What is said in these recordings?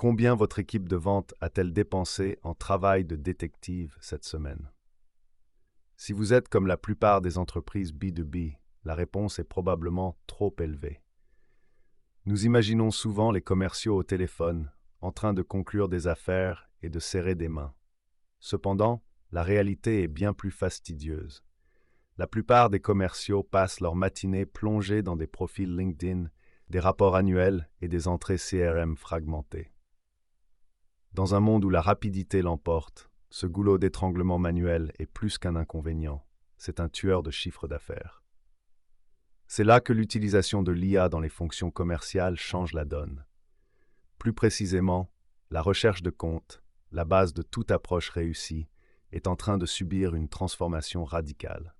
Combien votre équipe de vente a-t-elle dépensé en travail de détective cette semaine? Si vous êtes comme la plupart des entreprises B2B, la réponse est probablement trop élevée. Nous imaginons souvent les commerciaux au téléphone, en train de conclure des affaires et de serrer des mains. Cependant, la réalité est bien plus fastidieuse. La plupart des commerciaux passent leur matinée plongés dans des profils LinkedIn, des rapports annuels et des entrées CRM fragmentées. Dans un monde où la rapidité l'emporte, ce goulot d'étranglement manuel est plus qu'un inconvénient, c'est un tueur de chiffre d'affaires. C'est là que l'utilisation de l'IA dans les fonctions commerciales change la donne. Plus précisément, la recherche de comptes, la base de toute approche réussie, est en train de subir une transformation radicale.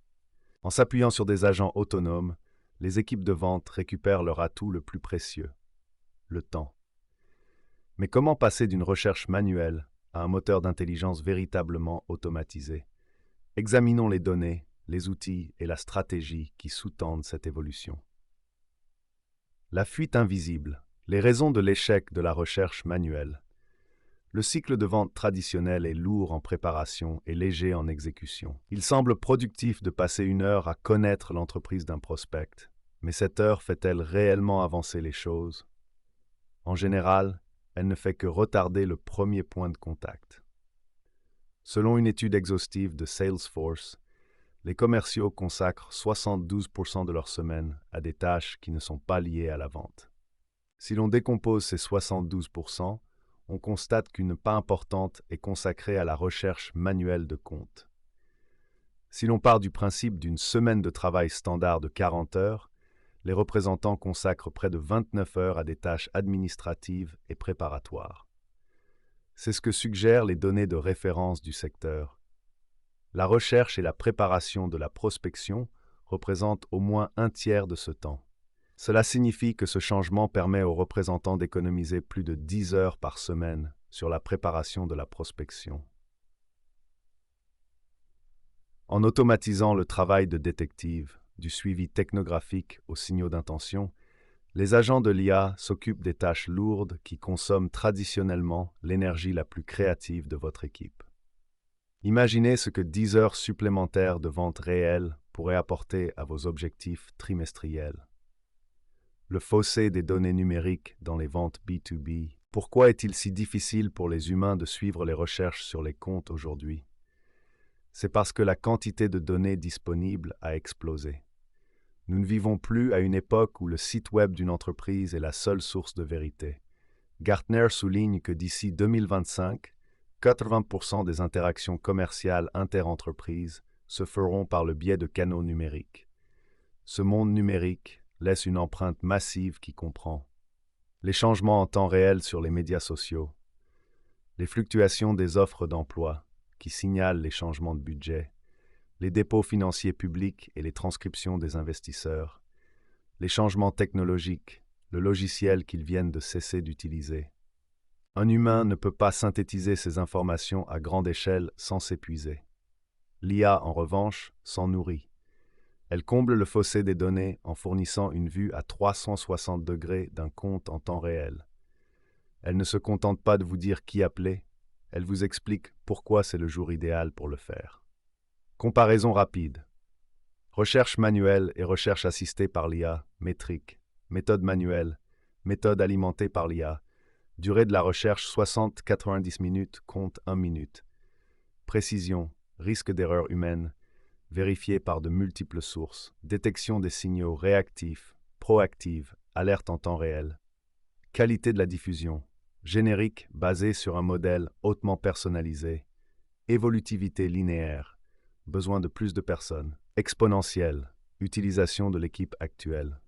En s'appuyant sur des agents autonomes, les équipes de vente récupèrent leur atout le plus précieux, le temps. Mais comment passer d'une recherche manuelle à un moteur d'intelligence véritablement automatisé? Examinons les données, les outils et la stratégie qui sous-tendent cette évolution. La fuite invisible, les raisons de l'échec de la recherche manuelle. Le cycle de vente traditionnel est lourd en préparation et léger en exécution. Il semble productif de passer 1 heure à connaître l'entreprise d'un prospect, mais cette heure fait-elle réellement avancer les choses? En général, elle ne fait que retarder le premier point de contact. Selon une étude exhaustive de Salesforce, les commerciaux consacrent 72% de leur semaine à des tâches qui ne sont pas liées à la vente. Si l'on décompose ces 72%, on constate qu'une part importante est consacrée à la recherche manuelle de comptes. Si l'on part du principe d'une semaine de travail standard de 40 heures, les représentants consacrent près de 29 heures à des tâches administratives et préparatoires. C'est ce que suggèrent les données de référence du secteur. La recherche et la préparation de la prospection représentent au moins 1/3 de ce temps. Cela signifie que ce changement permet aux représentants d'économiser plus de 10 heures par semaine sur la préparation de la prospection. En automatisant le travail de détective, du suivi technographique aux signaux d'intention, les agents de l'IA s'occupent des tâches lourdes qui consomment traditionnellement l'énergie la plus créative de votre équipe. Imaginez ce que 10 heures supplémentaires de vente réelle pourraient apporter à vos objectifs trimestriels. Le fossé des données numériques dans les ventes B2B. Pourquoi est-il si difficile pour les humains de suivre les recherches sur les comptes aujourd'hui? C'est parce que la quantité de données disponibles a explosé. Nous ne vivons plus à une époque où le site web d'une entreprise est la seule source de vérité. Gartner souligne que d'ici 2025, 80% des interactions commerciales interentreprises se feront par le biais de canaux numériques. Ce monde numérique laisse une empreinte massive qui comprend les changements en temps réel sur les médias sociaux, les fluctuations des offres d'emploi qui signalent les changements de budget, les dépôts financiers publics et les transcriptions des investisseurs, les changements technologiques, le logiciel qu'ils viennent de cesser d'utiliser. Un humain ne peut pas synthétiser ces informations à grande échelle sans s'épuiser. L'IA, en revanche, s'en nourrit. Elle comble le fossé des données en fournissant une vue à 360 degrés d'un compte en temps réel. Elle ne se contente pas de vous dire qui appeler, elle vous explique pourquoi c'est le jour idéal pour le faire. Comparaison rapide. Recherche manuelle et recherche assistée par l'IA, métrique. Méthode manuelle, méthode alimentée par l'IA. Durée de la recherche 60-90 minutes, compte 1 minute. Précision, risque d'erreur humaine, vérifié par de multiples sources. Détection des signaux réactifs, proactive, alerte en temps réel. Qualité de la diffusion, générique basé sur un modèle hautement personnalisé. Évolutivité linéaire, besoin de plus de personnes. Exponentielle, utilisation de l'équipe actuelle.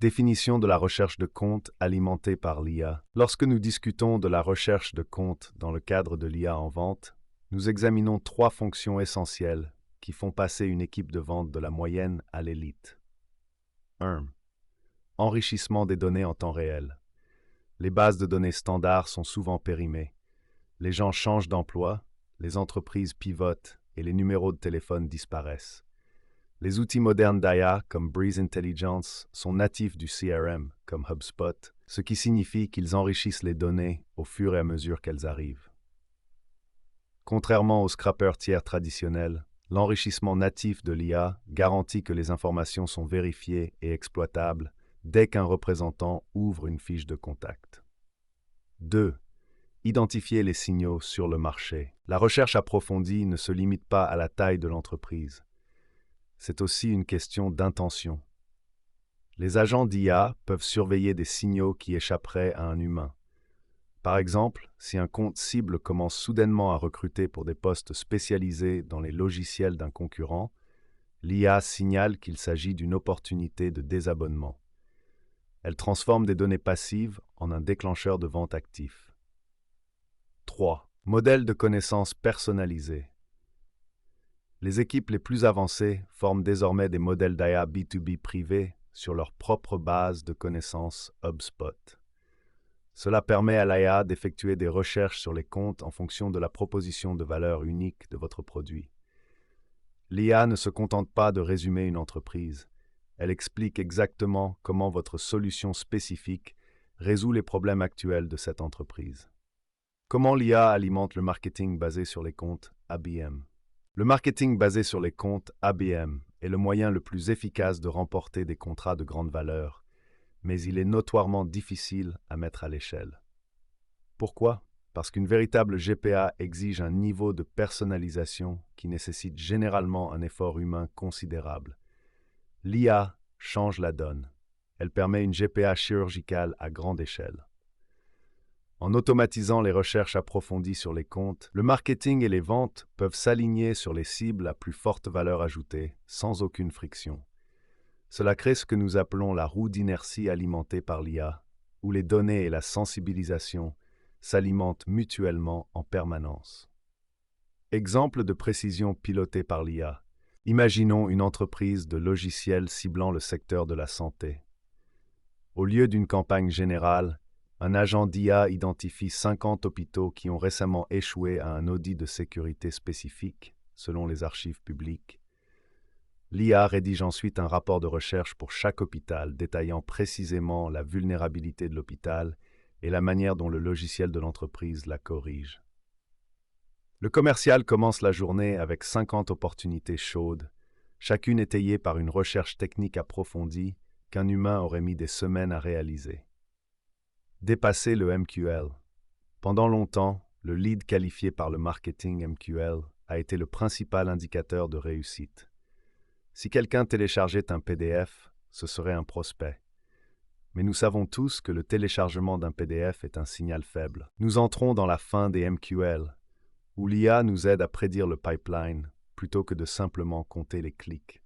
Définition de la recherche de comptes alimentée par l'IA. Lorsque nous discutons de la recherche de comptes dans le cadre de l'IA en vente, nous examinons 3 fonctions essentielles qui font passer une équipe de vente de la moyenne à l'élite. 1. Enrichissement des données en temps réel. Les bases de données standards sont souvent périmées. Les gens changent d'emploi, les entreprises pivotent et les numéros de téléphone disparaissent. Les outils modernes d'IA comme Breeze Intelligence sont natifs du CRM comme HubSpot ce qui signifie qu'ils enrichissent les données au fur et à mesure qu'elles arrivent. Contrairement aux scrappers tiers traditionnels, l'enrichissement natif de l'IA garantit que les informations sont vérifiées et exploitables dès qu'un représentant ouvre une fiche de contact. 2. Identifier les signaux sur le marché. La recherche approfondie ne se limite pas à la taille de l'entreprise. C'est aussi une question d'intention. Les agents d'IA peuvent surveiller des signaux qui échapperaient à un humain. Par exemple, si un compte cible commence soudainement à recruter pour des postes spécialisés dans les logiciels d'un concurrent, l'IA signale qu'il s'agit d'une opportunité de désabonnement. Elle transforme des données passives en un déclencheur de vente actif. 3. Modèle de connaissances personnalisés. Les équipes les plus avancées forment désormais des modèles d'IA B2B privés sur leur propre base de connaissances HubSpot. Cela permet à l'IA d'effectuer des recherches sur les comptes en fonction de la proposition de valeur unique de votre produit. L'IA ne se contente pas de résumer une entreprise. Elle explique exactement comment votre solution spécifique résout les problèmes actuels de cette entreprise. Comment l'IA alimente le marketing basé sur les comptes ABM? Le marketing basé sur les comptes ABM est le moyen le plus efficace de remporter des contrats de grande valeur, mais il est notoirement difficile à mettre à l'échelle. Pourquoi? Parce qu'une véritable GPA exige un niveau de personnalisation qui nécessite généralement un effort humain considérable. L'IA change la donne. Elle permet une GPA chirurgicale à grande échelle. En automatisant les recherches approfondies sur les comptes, le marketing et les ventes peuvent s'aligner sur les cibles à plus forte valeur ajoutée, sans aucune friction. Cela crée ce que nous appelons la roue d'inertie alimentée par l'IA, où les données et la sensibilisation s'alimentent mutuellement en permanence. Exemple de précision pilotée par l'IA. Imaginons une entreprise de logiciels ciblant le secteur de la santé. Au lieu d'une campagne générale, un agent d'IA identifie 50 hôpitaux qui ont récemment échoué à un audit de sécurité spécifique, selon les archives publiques. L'IA rédige ensuite un rapport de recherche pour chaque hôpital, détaillant précisément la vulnérabilité de l'hôpital et la manière dont le logiciel de l'entreprise la corrige. Le commercial commence la journée avec 50 opportunités chaudes, chacune étayée par une recherche technique approfondie qu'un humain aurait mis des semaines à réaliser. Dépasser le MQL. Pendant longtemps, le lead qualifié par le marketing MQL a été le principal indicateur de réussite. Si quelqu'un téléchargeait un PDF, ce serait un prospect. Mais nous savons tous que le téléchargement d'un PDF est un signal faible. Nous entrons dans la fin des MQL, où l'IA nous aide à prédire le pipeline plutôt que de simplement compter les clics.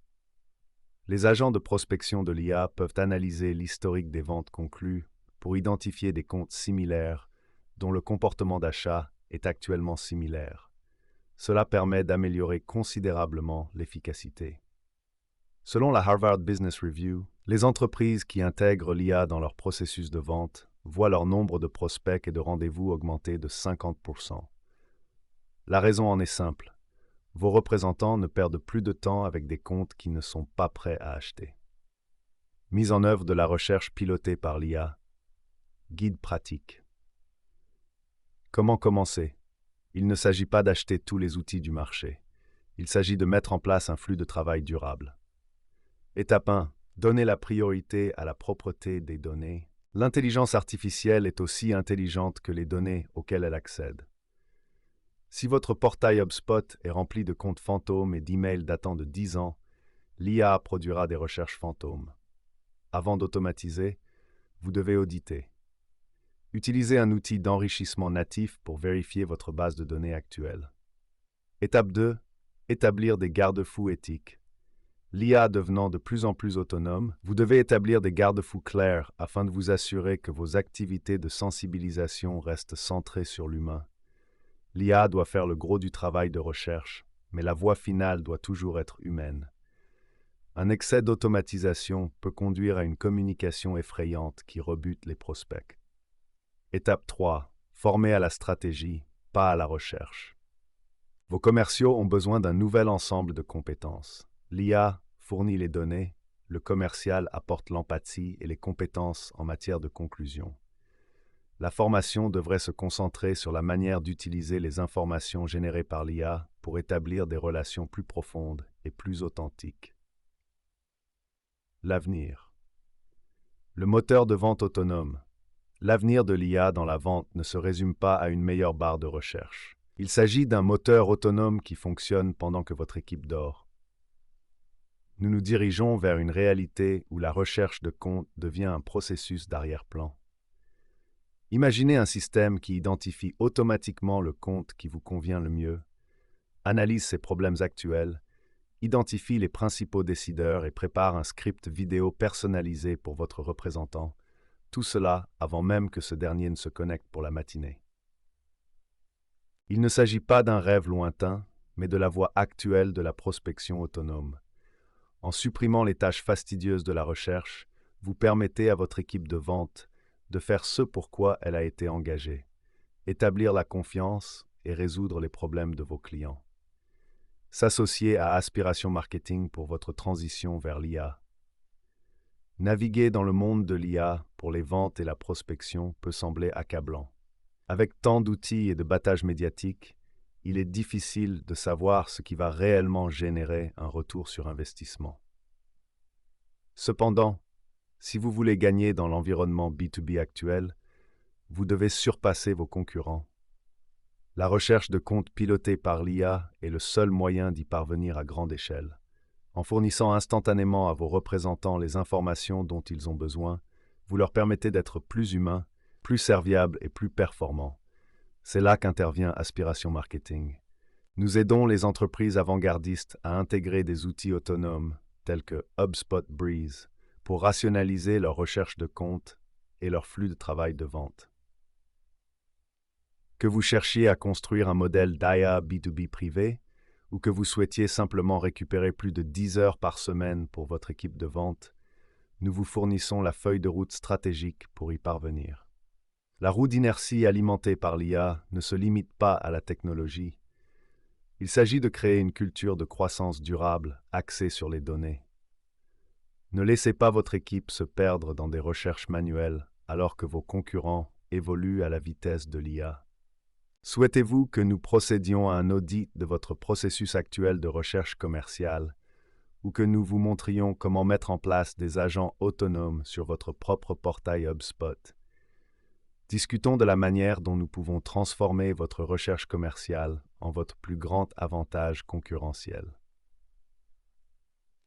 Les agents de prospection de l'IA peuvent analyser l'historique des ventes conclues pour identifier des comptes similaires dont le comportement d'achat est actuellement similaire. Cela permet d'améliorer considérablement l'efficacité. Selon la Harvard Business Review, les entreprises qui intègrent l'IA dans leur processus de vente voient leur nombre de prospects et de rendez-vous augmenter de 50%. La raison en est simple. Vos représentants ne perdent plus de temps avec des comptes qui ne sont pas prêts à acheter. Mise en œuvre de la recherche pilotée par l'IA. Guide pratique. Comment commencer? Il ne s'agit pas d'acheter tous les outils du marché. Il s'agit de mettre en place un flux de travail durable. Étape 1. Donner la priorité à la propreté des données. L'intelligence artificielle est aussi intelligente que les données auxquelles elle accède. Si votre portail HubSpot est rempli de comptes fantômes et d'emails datant de 10 ans, l'IA produira des recherches fantômes. Avant d'automatiser, vous devez auditer. Utilisez un outil d'enrichissement natif pour vérifier votre base de données actuelle. Étape 2. Établir des garde-fous éthiques. L'IA devenant de plus en plus autonome, vous devez établir des garde-fous clairs afin de vous assurer que vos activités de sensibilisation restent centrées sur l'humain. L'IA doit faire le gros du travail de recherche, mais la voix finale doit toujours être humaine. Un excès d'automatisation peut conduire à une communication effrayante qui rebute les prospects. Étape 3. Former à la stratégie, pas à la recherche. Vos commerciaux ont besoin d'un nouvel ensemble de compétences. L'IA fournit les données, le commercial apporte l'empathie et les compétences en matière de conclusion. La formation devrait se concentrer sur la manière d'utiliser les informations générées par l'IA pour établir des relations plus profondes et plus authentiques. L'avenir. Le moteur de vente autonome. L'avenir de l'IA dans la vente ne se résume pas à une meilleure barre de recherche. Il s'agit d'un moteur autonome qui fonctionne pendant que votre équipe dort. Nous nous dirigeons vers une réalité où la recherche de comptes devient un processus d'arrière-plan. Imaginez un système qui identifie automatiquement le compte qui vous convient le mieux, analyse ses problèmes actuels, identifie les principaux décideurs et prépare un script vidéo personnalisé pour votre représentant, tout cela avant même que ce dernier ne se connecte pour la matinée. Il ne s'agit pas d'un rêve lointain, mais de la voie actuelle de la prospection autonome. En supprimant les tâches fastidieuses de la recherche, vous permettez à votre équipe de vente de faire ce pourquoi elle a été engagée, établir la confiance et résoudre les problèmes de vos clients. S'associer à Aspiration Marketing pour votre transition vers l'IA. Naviguer dans le monde de l'IA pour les ventes et la prospection peut sembler accablant. Avec tant d'outils et de battage médiatique, il est difficile de savoir ce qui va réellement générer un retour sur investissement. Cependant, si vous voulez gagner dans l'environnement B2B actuel, vous devez surpasser vos concurrents. La recherche de comptes pilotés par l'IA est le seul moyen d'y parvenir à grande échelle. En fournissant instantanément à vos représentants les informations dont ils ont besoin, vous leur permettez d'être plus humains, plus serviables et plus performants. C'est là qu'intervient Aspiration Marketing. Nous aidons les entreprises avant-gardistes à intégrer des outils autonomes tels que HubSpot Breeze pour rationaliser leur recherche de comptes et leur flux de travail de vente. Que vous cherchiez à construire un modèle d'IA B2B privé ou que vous souhaitiez simplement récupérer plus de 10 heures par semaine pour votre équipe de vente, nous vous fournissons la feuille de route stratégique pour y parvenir. La roue d'inertie alimentée par l'IA ne se limite pas à la technologie. Il s'agit de créer une culture de croissance durable axée sur les données. Ne laissez pas votre équipe se perdre dans des recherches manuelles alors que vos concurrents évoluent à la vitesse de l'IA. Souhaitez-vous que nous procédions à un audit de votre processus actuel de recherche commerciale ou que nous vous montrions comment mettre en place des agents autonomes sur votre propre portail HubSpot? Discutons de la manière dont nous pouvons transformer votre recherche commerciale en votre plus grand avantage concurrentiel.